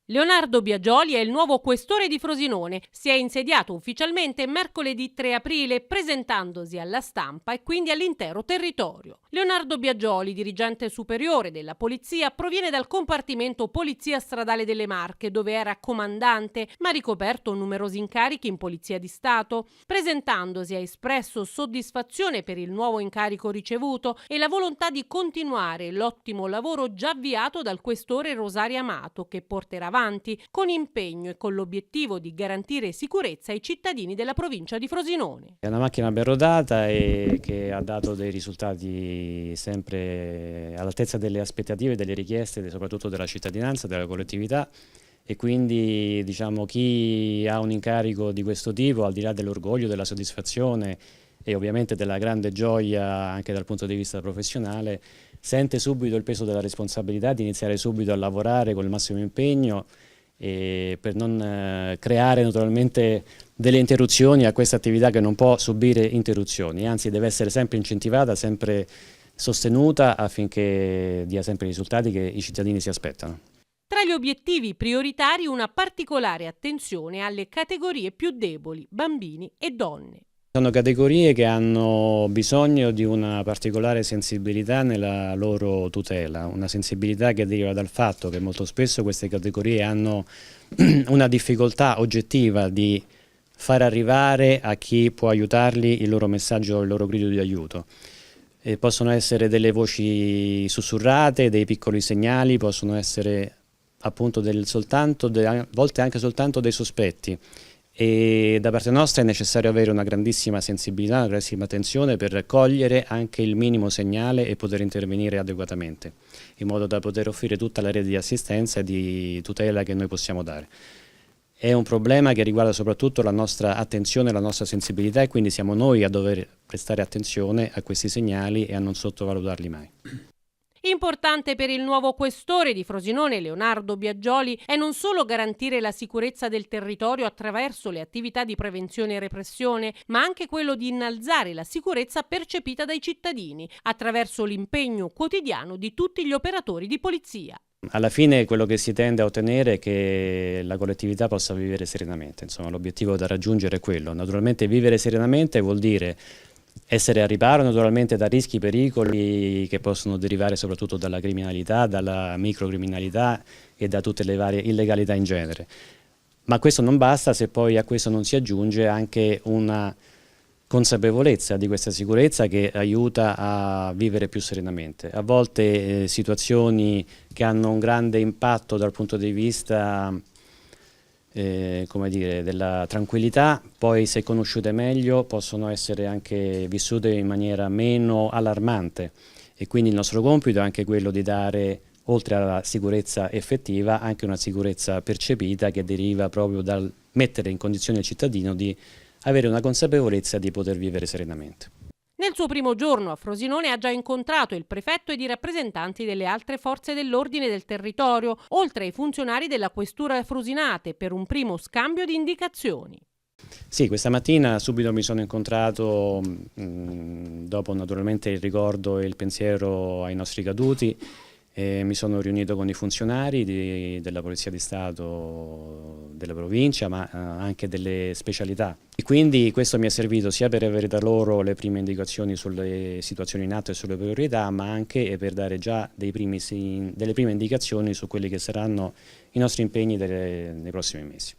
Leonardo Biagioli è il nuovo questore di Frosinone. Si è insediato ufficialmente mercoledì 3 aprile, presentandosi alla stampa e quindi all'intero territorio. Leonardo Biagioli, dirigente superiore della polizia, proviene dal compartimento Polizia Stradale delle Marche, dove era comandante, ma ha ricoperto numerosi incarichi in Polizia di Stato. Presentandosi ha espresso soddisfazione per il nuovo incarico ricevuto e la volontà di continuare l'ottimo lavoro già avviato dal questore Rosario Amato, che porterà avanti con impegno e con l'obiettivo di garantire sicurezza ai cittadini della provincia di Frosinone. È una macchina ben rodata e che ha dato dei risultati sempre all'altezza delle aspettative e delle richieste, soprattutto della cittadinanza, della collettività, e quindi diciamo, chi ha un incarico di questo tipo, al di là dell'orgoglio, della soddisfazione e ovviamente della grande gioia anche dal punto di vista professionale, sente subito il peso della responsabilità di iniziare subito a lavorare con il massimo impegno per non creare naturalmente delle interruzioni a questa attività che non può subire interruzioni, anzi deve essere sempre incentivata, sempre sostenuta affinché dia sempre i risultati che i cittadini si aspettano. Tra gli obiettivi prioritari una particolare attenzione alle categorie più deboli, bambini e donne. Sono categorie che hanno bisogno di una particolare sensibilità nella loro tutela, una sensibilità che deriva dal fatto che molto spesso queste categorie hanno una difficoltà oggettiva di far arrivare a chi può aiutarli il loro messaggio, il loro grido di aiuto. E possono essere delle voci sussurrate, dei piccoli segnali, possono essere appunto a volte anche soltanto dei sospetti. E da parte nostra è necessario avere una grandissima sensibilità, una grandissima attenzione per cogliere anche il minimo segnale e poter intervenire adeguatamente, in modo da poter offrire tutta la rete di assistenza e di tutela che noi possiamo dare. È un problema che riguarda soprattutto la nostra attenzione, la nostra sensibilità, e quindi siamo noi a dover prestare attenzione a questi segnali e a non sottovalutarli mai. Importante per il nuovo questore di Frosinone, Leonardo Biagioli, è non solo garantire la sicurezza del territorio attraverso le attività di prevenzione e repressione, ma anche quello di innalzare la sicurezza percepita dai cittadini attraverso l'impegno quotidiano di tutti gli operatori di polizia. Alla fine quello che si tende a ottenere è che la collettività possa vivere serenamente, insomma l'obiettivo da raggiungere è quello. Naturalmente vivere serenamente vuol dire essere al riparo naturalmente da rischi, pericoli che possono derivare soprattutto dalla criminalità, dalla microcriminalità e da tutte le varie illegalità in genere. Ma questo non basta se poi a questo non si aggiunge anche una consapevolezza di questa sicurezza che aiuta a vivere più serenamente. A volte situazioni che hanno un grande impatto dal punto di vista come dire, della tranquillità, poi se conosciute meglio possono essere anche vissute in maniera meno allarmante, e quindi il nostro compito è anche quello di dare, oltre alla sicurezza effettiva, anche una sicurezza percepita che deriva proprio dal mettere in condizione il cittadino di avere una consapevolezza di poter vivere serenamente. Nel suo primo giorno a Frosinone ha già incontrato il prefetto ed i rappresentanti delle altre forze dell'ordine del territorio, oltre ai funzionari della questura Frosinate, per un primo scambio di indicazioni. Sì, questa mattina subito mi sono incontrato, dopo naturalmente il ricordo e il pensiero ai nostri caduti, mi sono riunito con i funzionari della Polizia di Stato della provincia, ma anche delle specialità. E quindi questo mi è servito sia per avere da loro le prime indicazioni sulle situazioni in atto e sulle priorità, ma anche per dare già delle prime indicazioni su quelli che saranno i nostri impegni nei prossimi mesi.